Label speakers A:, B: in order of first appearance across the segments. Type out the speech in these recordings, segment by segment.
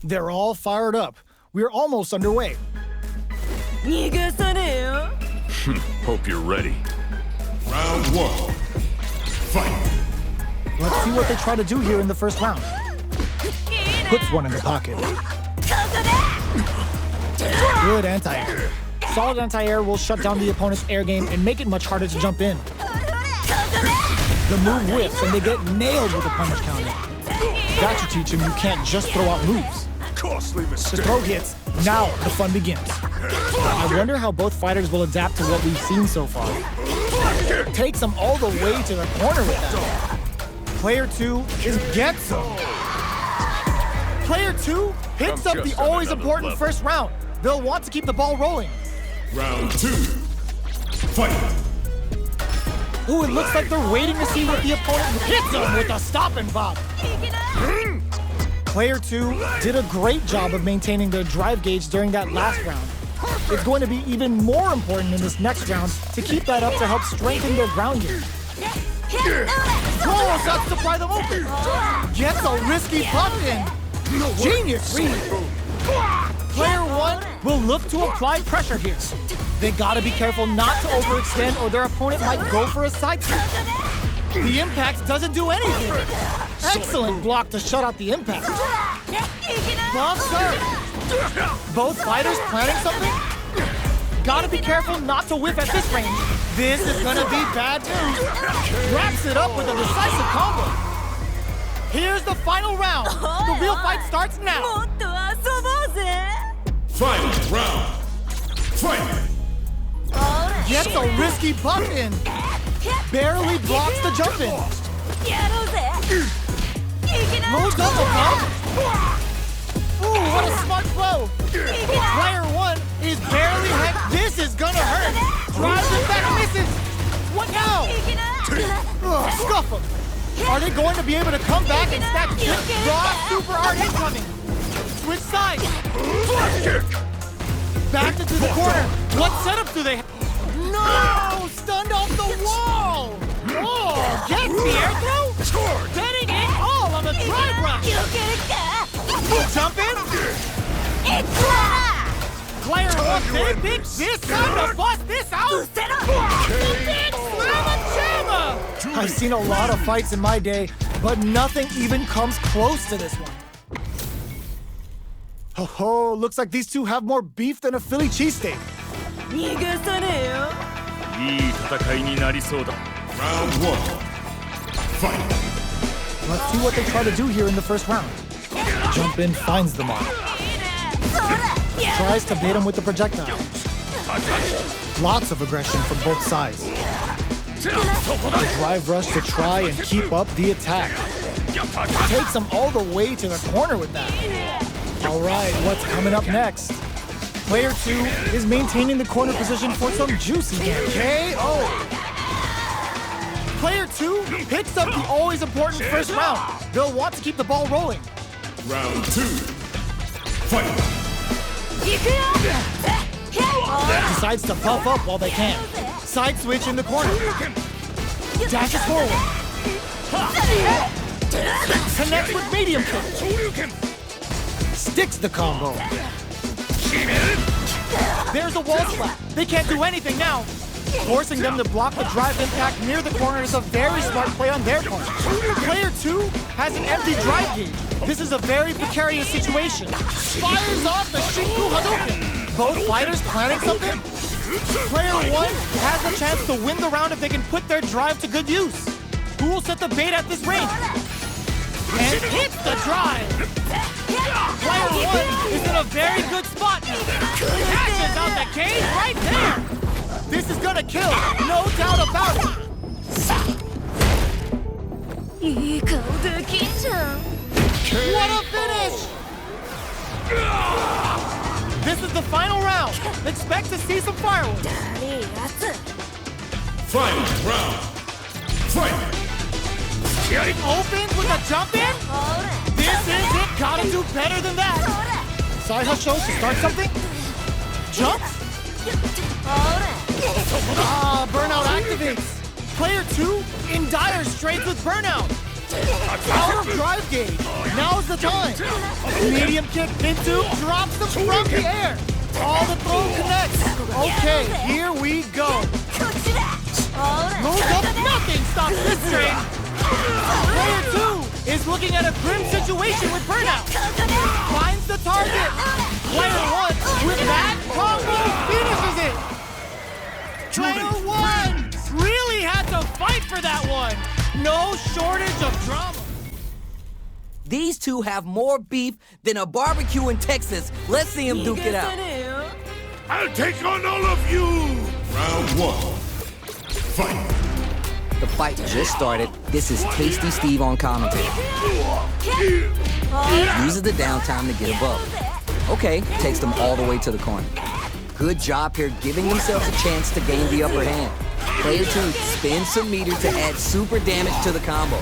A: They're all fired up. We're almost underway.
B: Hope you're ready.
C: Round 1. Fight!
A: Let's see what they try to do here in the first round. Puts one in the pocket. Good anti-air. Solid anti-air will shut down the opponent's air game and make it much harder to jump in. The move whiffs and they get nailed with a punish counter. That should teach him you can't just throw out moves.
B: Costly
A: The
B: mistake.
A: throw hits. Now the fun begins. I wonder how both fighters will adapt to what we've seen so far. Takes them all the way to the corner with that. Player 2 gets him. Player 2 picks up the always important first round. They'll want to keep the ball rolling.
C: Round 2. Fight!
A: Ooh, it looks like they're waiting to see what the opponent hits them with a stop and bop. Player 2 did a great job of maintaining their drive gauge during that last round. It's going to be even more important in this next round to keep that up to help strengthen their ground game. Goal starts to pry them open. Gets a risky puck in. Genius read. Player 1 will look to apply pressure here. They gotta be careful not to overextend or their opponent might go for a side step. The impact doesn't do anything. Excellent block to shut out the impact. Bob serve. Both fighters planning something? Gotta be careful not to whiff at this range. This is gonna be bad news. Wraps it up with a decisive combo. Here's the final round. The real fight starts now.
C: Final round! Fight!
A: Gets a risky buck in. Barely blocks the jump in. Low double pump. Ooh, what a smart blow. Player 1 is barely heck. This is gonna hurt. Drives it back, misses. What now? Ugh, scuff him. Are they going to be able to come back and stack this raw super hard incoming? Switch sides. Back into the corner. What setup do they have? No! Stunned off the wall! Oh, gets the air throw? Betting it all on the drive rush! Jump in? Player 1, they pick this time to bust this out! The big slamma-jamma! I've seen a lot of fights in my day, but nothing even comes close to this one. Oh, looks like these two have more beef than a Philly cheesesteak.
B: いい戦いになりそうだ。
C: Round 1. Fight!
A: Let's see what they try to do here in the first round. Jump in, finds the mark. Tries to bait him with the projectile. Lots of aggression from both sides. A drive rush to try and keep up the attack. Takes him all the way to the corner with that. All right, what's coming up next? Player 2 is maintaining the corner position for some juicy KO. Player 2 picks up the always important first round. They'll want to keep the ball rolling.
C: Round 2. Fight!
A: Decides to puff up while they can. Side switch in the corner. Dashes forward. Connects with medium kick. Sticks the combo. There's a wall slap. They can't do anything now. Forcing them to block the drive impact near the corner is a very smart play on their part. Player 2 has an empty drive gauge. This is a very precarious situation. Fires off the Shinku Hadouken. Both fighters planning something? Player 1 has the chance to win the round if they can put their drive to good use. Who will set the bait at this range? And hits the drive! Player 1 is in a very good spot now. Catches out the cage right there! This is gonna kill, no doubt about it! What a finish! This is the final round. Expect to see some fireworks.
C: Final round! Fight!
A: Opens with a jump in? This is it. Gotta do better than that. Side hustle to start something? Jump? Burnout activates. Player 2 in dire straits with burnout. Out of drive gauge. Now's the time. Medium kick into, drops them from the air. All the throw connects. Okay, here we go. Moves up, nothing stops this train. Player 2 is looking at a grim situation with burnout. Finds the target. Player 1 with that combo finishes it. Player 1 really had to fight for that one. No shortage of drama.
D: These two have more beef than a barbecue in Texas. Let's see them duke it out.
C: I'll take on all of you! Round 1. Fight!
D: The fight just started. This is Tasty Steve on commentary. Uses the downtime to get above. Okay, takes them all the way to the corner. Good job here, giving themselves a chance to gain the upper hand. Player 2 spins some meter to add super damage to the combo.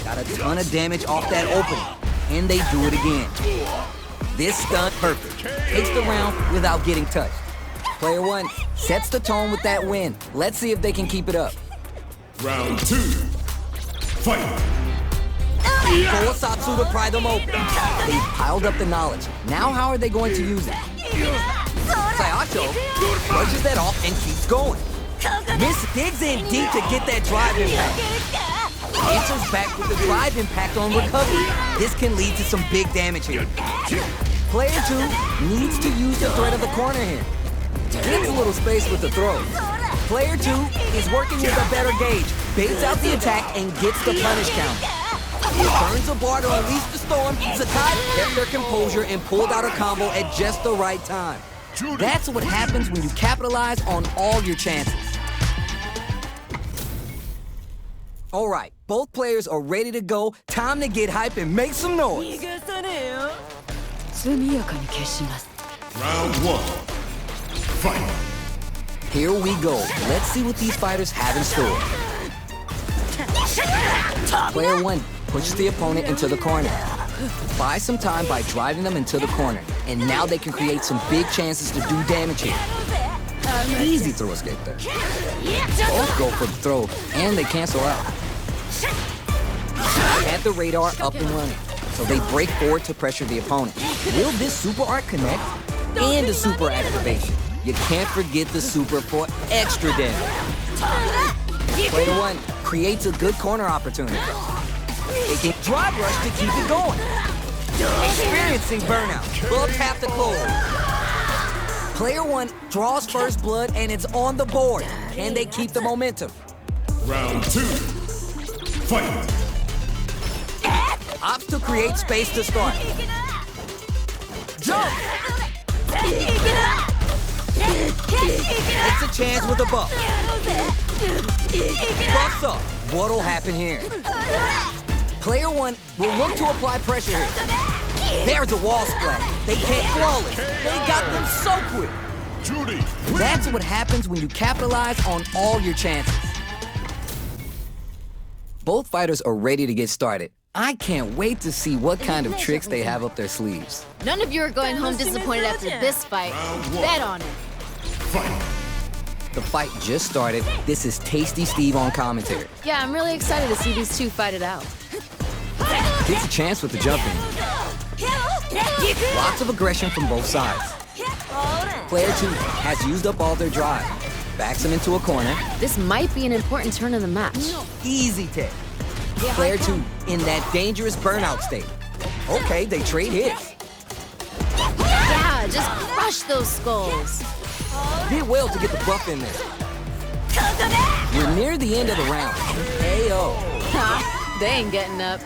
D: Got a ton of damage off that opening, and they do it again. This stunt perfect. Takes the round without getting touched. Player 1 sets the tone with that win. Let's see if they can keep it up.
C: Round 2. Fight!
D: Full Satsu to pry them open. They've piled up the knowledge. Now how are they going to use it? Sayacho brushes that off and keeps going. Miss digs in deep to get that drive impact. Answers back with the drive impact on recovery. This can lead to some big damage here. Player 2 needs to use the threat of the corner here. Gives a little space with the throw. Player 2 is working with a better gauge, baits out the attack and gets the punish counter. Burns a bar to release the storm. Zakai kept their composure and pulled out a combo at just the right time. That's what happens when you capitalize on all your chances. All right, both players are ready to go. Time to get hype and make some noise.
C: Round 1. Fight!
D: Here we go. Let's see what these fighters have in store. Player 1 pushes the opponent into the corner. Buys some time by driving them into the corner. And now they can create some big chances to do damage here. Easy throw escape there. Both go for the throw, and they cancel out. Had the radar up and running, so they break forward to pressure the opponent. Will this super art connect? And a super activation. You can't forget the super for extra damage. Player 1 creates a good corner opportunity. They can drive rush to keep it going. Experiencing burnout. Bull tap to close. Player 1 draws first blood and it's on the board. Can they keep the momentum?
C: Round 2. Fight!
D: Opts to create space to start. Jump! It's a chance with a buff. Buffs up. What'll happen here? Player 1 will look to apply pressure here. There's a wall splash. They can't flawless. They got them so quick.
C: JURI!
D: That's what happens when you capitalize on all your chances. Both fighters are ready to get started. I can't wait to see what kind of tricks they have up their sleeves.
E: None of you are going home disappointed after this fight. Bet on it.
C: Fight!
D: The fight just started. This is Tasty Steve on commentary.
E: Yeah, I'm really excited to see these two fight it out.
D: Gets a chance with the jumping. Lots of aggression from both sides. Player 2 has used up all their drive. Backs him into a corner.
E: This might be an important turn in the match.
D: Easy take. Player 2 in that dangerous burnout state. Okay, they trade hits.
E: Yeah, just crush those skulls.
D: Did well to get the buff in there. We're near the end of the round. Ayo.
E: Huh? They ain't getting up.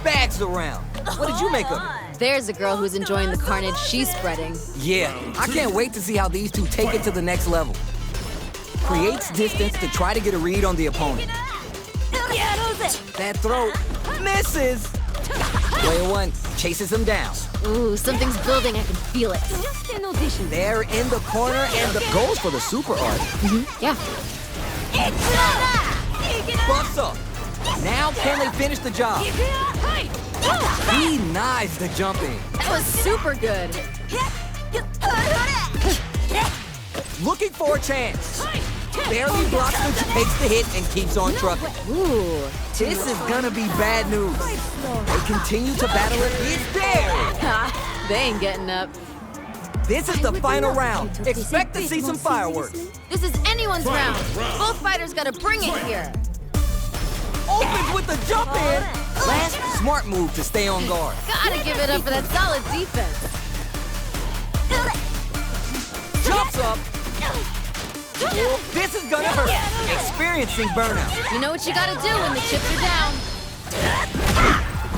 D: Bags the round. What did you make of it?
E: There's a girl who's enjoying the carnage she's spreading.
D: Yeah, I can't wait to see how these two take it to the next level. Creates distance to try to get a read on the opponent. That throw misses. Player 1 chases him down.
E: Ooh, something's building, I can feel it.
D: They're in the corner and the goes for the super art.
E: Yeah.
D: Buffs up. Now can they finish the job? He knives the jumping.
E: That was super good.
D: Looking for a chance. Barely blocks takes the hit and keeps on trucking. Ooh, this is gonna be bad news. They continue to battle it. It's there!
E: Ha, they ain't getting up.
D: This is the final round. Expect to see some fireworks.
E: This is anyone's round. Both fighters gotta bring it here.
D: Opens with the jump in. Last smart move to stay on guard.
E: Gotta give it up for that solid defense.
D: Jumps up. This is gonna hurt. Experiencing burnout.
E: You know what you gotta do when the chips are down.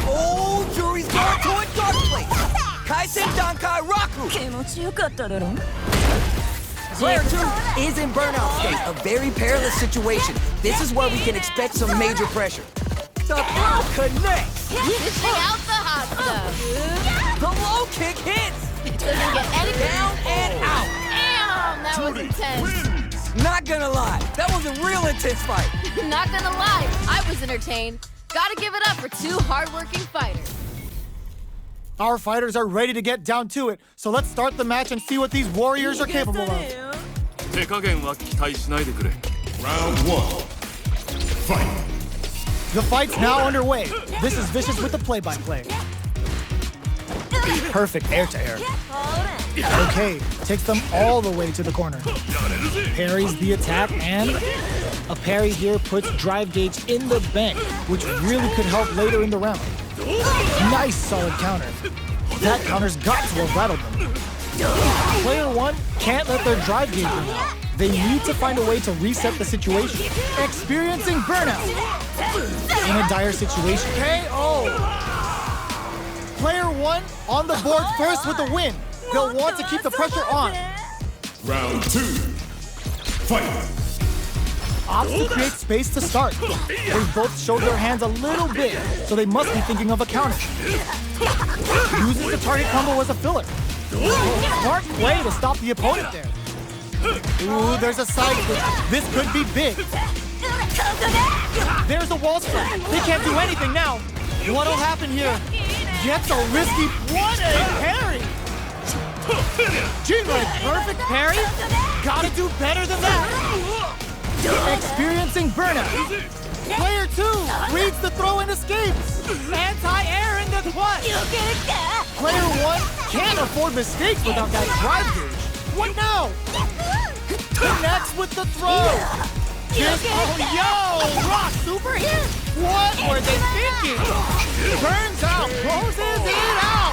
D: Oh, Juri's going to a dark place. Kaisen Dankai Raku. Player 2 is in burnout state, a very perilous situation. This is where we can expect some major pressure. The throw connects.
E: Dishing out the hot stuff.
D: The low kick hits.
E: Doesn't get any
D: Down and out.
E: Damn, that was intense.
D: Not gonna lie, that was a real intense fight.
E: Not gonna lie, I was entertained. Gotta give it up for two hardworking fighters.
A: Our fighters are ready to get down to it, so let's start the match and see what these warriors are capable of.
B: 手加減は期待しないでくれ。
C: Round 1. Fight.
A: The fight's now underway. This is Vicious with the play-by-play. Perfect air-to-air. Okay, takes them all the way to the corner. Parries the attack, and a parry here puts drive gauge in the bank, which really could help later in the round. Nice solid counter. That counter's got to have rattled them. Player 1 can't let their drive gauge run out. They need to find a way to reset the situation. Experiencing burnout. In a dire situation. KO! Player 1 on the board first with the win. They'll want to keep the pressure on.
C: Round 2. Fight.
A: Opts to create space to start. They both showed their hands a little bit, so they must be thinking of a counter. Uses the target combo as a filler. Smart play to stop the opponent there. Ooh, there's a side kick. This could be big. There's a wall splat. They can't do anything now. What'll happen here? Gets a risky what a parry. JURI, perfect parry. Gotta do better than that. Experiencing burnout. Player 2 reads the throw and escapes. Anti-air in the clutch. Player 1 can't afford mistakes without that drive gauge. What now? Connects with the throw. Raw super hit. What were they thinking? Burns out, closes it out.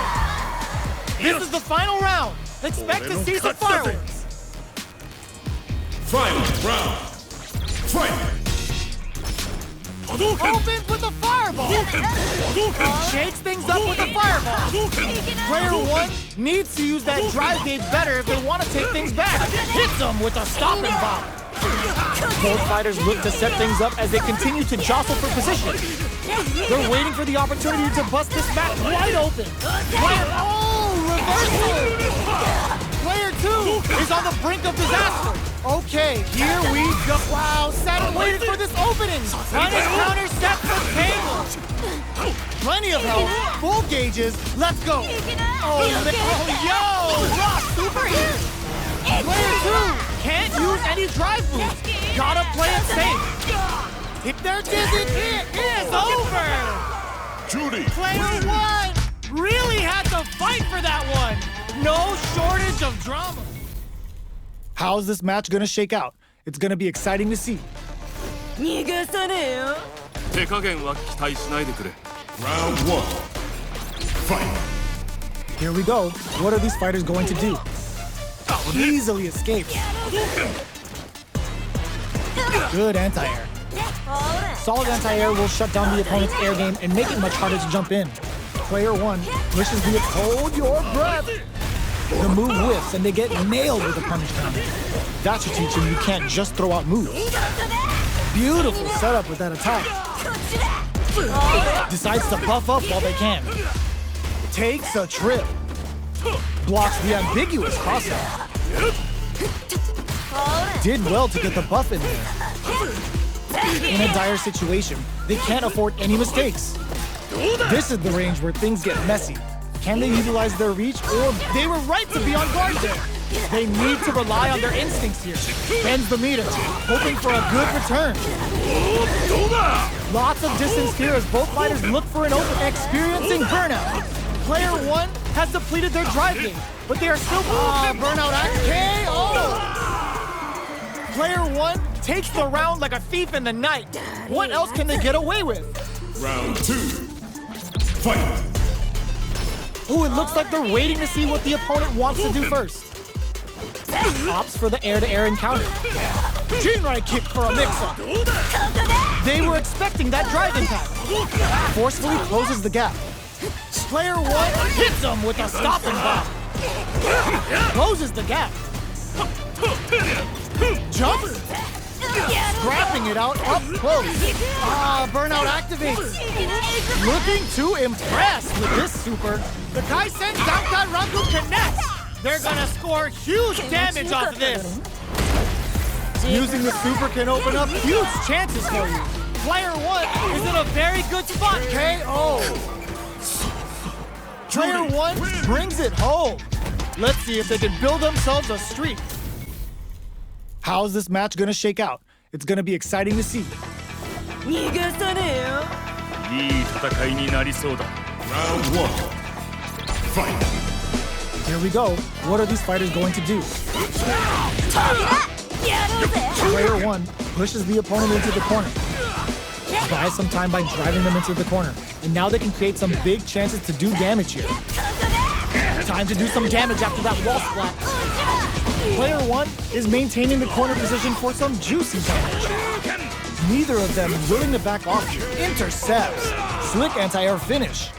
A: This is the final round. Expect to see some fireworks.
C: Final round. Fight.
A: Opens with a fireball. Shakes things up with a fireball. Player 1 needs to use that drive gauge better if they want to take things back. Hits them with a stopping bomb. Both fighters look to set things up as they continue to jostle for position. They're waiting for the opportunity to bust this match wide open. Reversal! Player 2 is on the brink of disaster. Okay, here we go. Wow, Saturn waited for this opening. Punish counter set the table. Plenty of help. Full gauges. Let's go. Raw super hit. Player 2 can't use any drive moves. Gotta play it safe. If there isn't, it is over.
C: JURI.
A: Player 1 really had to fight for that one. No shortage of drama. How's this match gonna shake out? It's gonna be exciting to see.
B: 手加減は期待しないでくれ。
C: Round 1. Fight.
A: Here we go. What are these fighters going to do? Easily escapes. Good anti-air. Solid anti-air will shut down the opponent's air game and make it much harder to jump in. Player 1 pushes the hold your breath. The move whiffs and they get nailed with a punish counter. That should teach them you can't just throw out moves. Beautiful setup with that attack. Decides to buff up while they can. Takes a trip. Blocks the ambiguous crossover. Did well to get the buff in there. In a dire situation, they can't afford any mistakes. This is the range where things get messy. Can they utilize their reach, or they were right to be on guard there? They need to rely on their instincts here. Bends the meter, hoping for a good return. Lots of distance here as both fighters look for an open, experiencing burnout. Player 1 has depleted their drive gauge, but they are still burnout at KO. Player 1 takes the round like a thief in the night. What else can they get away with?
C: Round 2. Fight.
A: Ooh, it looks like they're waiting to see what the opponent wants to do first. Opts for the air-to-air encounter. Jinrai kick for a mix-up. They were expecting that drive impact. Forcefully closes the gap. Player 1 hits him with a stopping bomb. Closes the gap. Jumps. Scrapping it out up close. Burnout activates. Looking to impress with this super. The Kaisen Dankai Ranku connects. They're gonna score huge damage off this. Using the super can open up huge chances for you. Player 1 is in a very good spot. KO. Player 1 brings it home. Let's see if they can build themselves a streak. How's this match gonna shake out? It's gonna be exciting to see.
C: Round 1. Fight.
A: Here we go. What are these fighters going to do? Player 1 pushes the opponent into the corner. Buys some time by driving them into the corner. And now they can create some big chances to do damage here. Time to do some damage after that wall splat. Player 1 is maintaining the corner position for some juicy damage. Neither of them willing to back off here. Intercepts. Slick anti-air finish.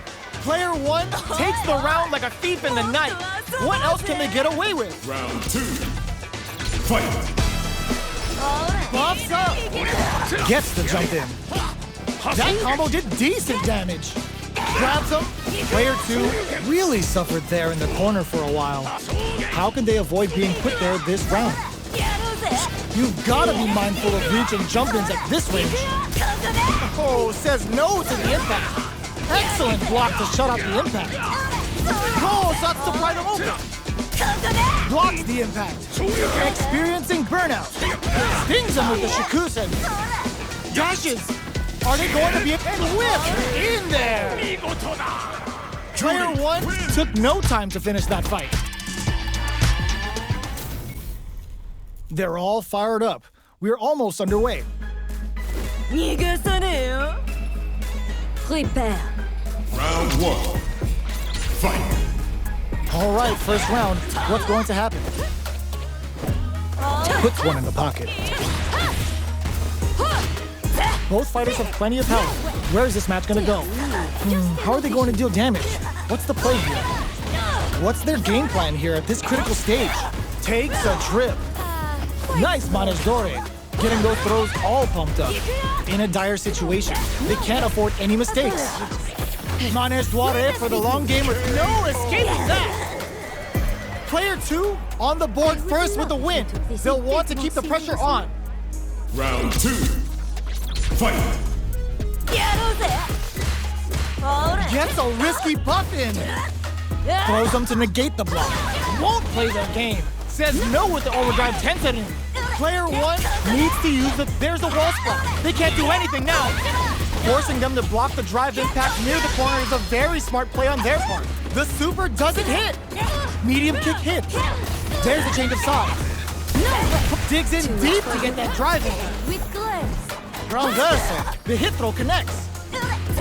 A: Player 1 takes the round like a thief in the night. What else can they get away with?
C: Round 2. Fight.
A: Buffs up. Gets the jump in. That combo did decent damage. Grabs him. Player 2 really suffered there in the corner for a while. How can they avoid being put there this round? You've got to be mindful of reach and jump-ins at this range. Oh, says no to the impact. Excellent block to shut out the impact. Oh, that's the pride of open. Blocks the impact. Experiencing burnout. Stings him with the Shikusen. Dashes. Are they going to be and whip in there? Player 1 took no time to finish that fight. They're all fired up. We're almost underway.
F: Prepare.
C: Round 1. Fight.
A: All right, first round. What's going to happen? Puts one in the pocket. Both fighters have plenty of health. Where is this match going to go? How are they going to deal damage? What's the play here? What's their game plan here at this critical stage? Takes a trip. Nice Manesh Dore. Getting those throws all pumped up. In a dire situation, they can't afford any mistakes. Manesh Dore for the long game with no escaping that. Player 2 on the board first with the win. They'll want to keep the pressure on.
C: Round 2. Fight.
A: Gets a risky buff in. Throws them to negate the block. Won't play their game. Says no with the overdrive 10 setting. Player 1 needs to use the... There's a wall spot. They can't do anything now. Forcing them to block the drive impact near the corner is a very smart play on their part. The super doesn't hit. Medium kick hits. There's a change of sides. Digs in deep to get that drive impact.
F: With glance.
A: Groundverso. The hit throw connects.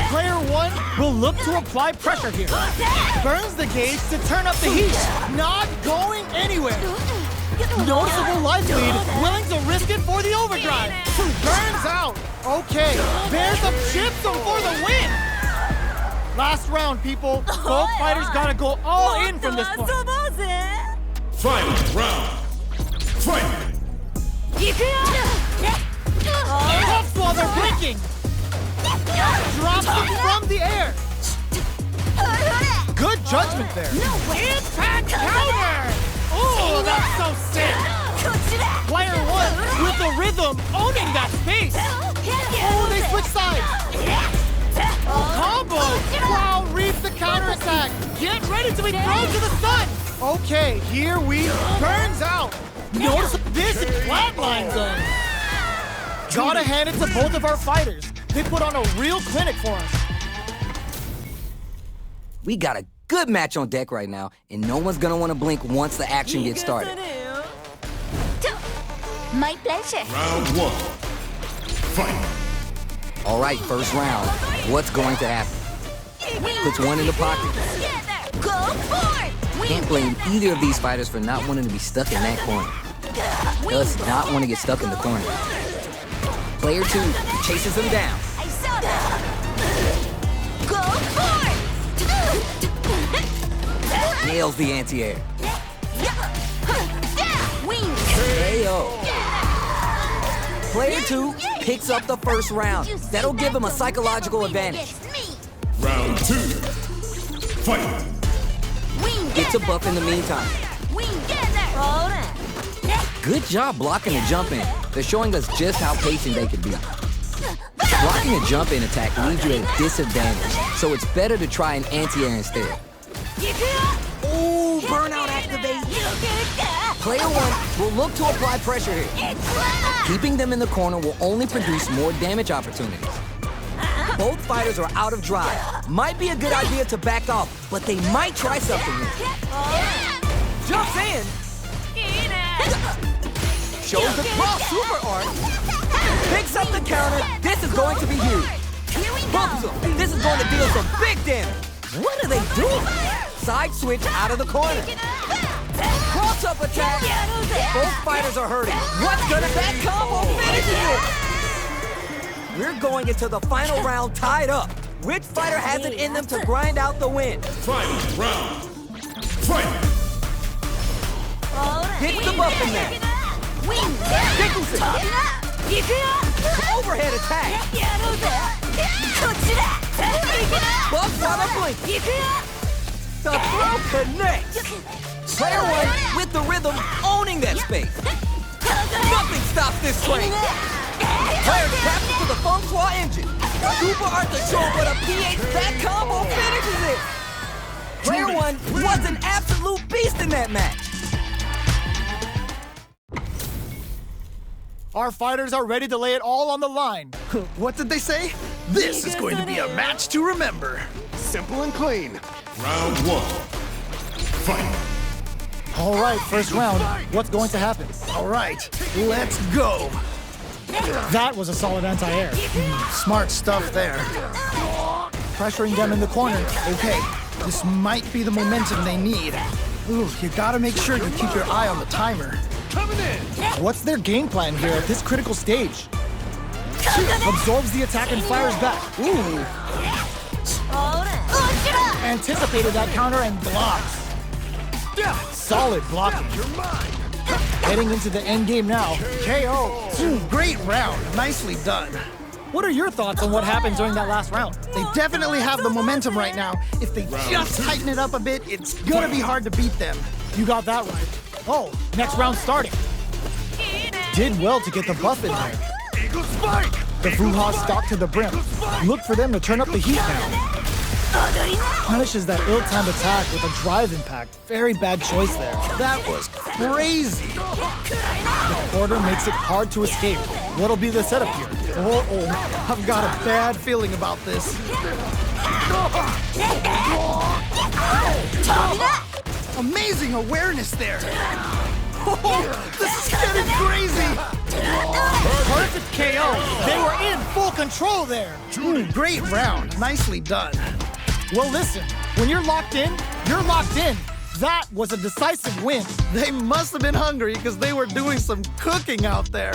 A: Player 1 will look to apply pressure here. Burns the gauge to turn up the heat. Not going anywhere. Noticeable life lead, willing to risk it for the overdrive. Burns out. Okay, bears up chips for the win. Last round, people. Both fighters gotta go all in from this point.
C: Final round. Fight.
A: Cuffs while they're blinking. Drops them from the air. Good judgment there. Impact counter. Oh, that's so sick. Player 1 with the rhythm owning that space. Oh, they switch sides. Combo. Wow, reads the counterattack. Get ready to be thrown to the sun. Okay, here we burns out. Notice this is flatline zone. Gotta hand it to both of our fighters. They put on a real clinic for us.
D: We got a good match on deck right now, and no one's gonna want to blink once the action gets started.
E: My pleasure.
C: Round 1. Fight.
D: All right, first round. What's going to happen? Puts one in the pocket.
E: Go for it!
D: Can't blame either of these fighters for not wanting to be stuck in that corner. Does not want to get stuck in the corner. Player 2 chases him down.
E: I saw that! Go for it!
D: Nails the anti-air.
E: Wings!
D: KO. Player 2 picks up the first round. That'll give him a psychological advantage.
C: Round 2. Fight.
D: Gets a buff in the meantime. Good job blocking the jump in. They're showing us just how patient they can be. Blocking a jump in attack leaves you at a disadvantage, so it's better to try an anti-air instead. Ooh, burnout activate. Player 1 will look to apply pressure here. Keeping them in the corner will only produce more damage opportunities. Both fighters are out of drive. Might be a good idea to back off, but they might try something new. Jumps in. Shows the cross super art. Picks up the counter. This is going to be huge. Bumps him. This is going to deal some big damage. What are they doing? Side switch out of the corner. Cross-up attack. Both fighters are hurting. What's gonna that combo finishes it? We're going into the final round tied up. Which fighter has it in them to grind out the win?
C: Final round. Fight.
D: Hits the buff in there. Dickinson. Overhead attack. Buff while they're blinking. The throw connects. Player 1 with the rhythm, owning that space. Nothing stops this train. Player taps into the Feng Hua engine. Super art to show what a PH that combo finishes it. Player 1 was an absolute beast in that match.
A: Our fighters are ready to lay it all on the line.
F: What did they say? This is going to be a match to remember. Simple and clean.
C: Round 1. Fight.
A: All right, first round. What's going to happen?
F: All right, let's go.
A: That was a solid anti-air.
F: Smart stuff there.
A: Pressuring them in the corner.
F: Okay, this might be the momentum they need. Ooh, you gotta make sure you keep your eye on the timer.
A: What's their game plan here at this critical stage? Absorbs the attack and fires back. Ooh. Anticipated that counter and blocks. Solid blocking. Heading into the end game now. KO.
F: Great round. Nicely done.
A: What are your thoughts on what happened during that last round?
F: They definitely have the momentum right now. If they just tighten it up a bit, it's gonna be hard to beat them.
A: You got that right. Oh, next round starting. Did well to get the buff in there.
C: Eagle Spike.
A: The Fuha stock to the brim. Look for them to turn up the heat now. Punishes that ill-timed attack with a drive impact. Very bad choice there.
F: That was crazy.
A: The quarter makes it hard to escape. What'll be the setup here?
F: Oh, I've got a bad feeling about this. Amazing awareness there. Oh, this is getting crazy.
A: Perfect KO. They were in full control there.
F: Great round. Nicely done.
A: Well, listen, when you're locked in, you're locked in. That was a decisive win.
F: They must have been hungry because they were doing some cooking out there.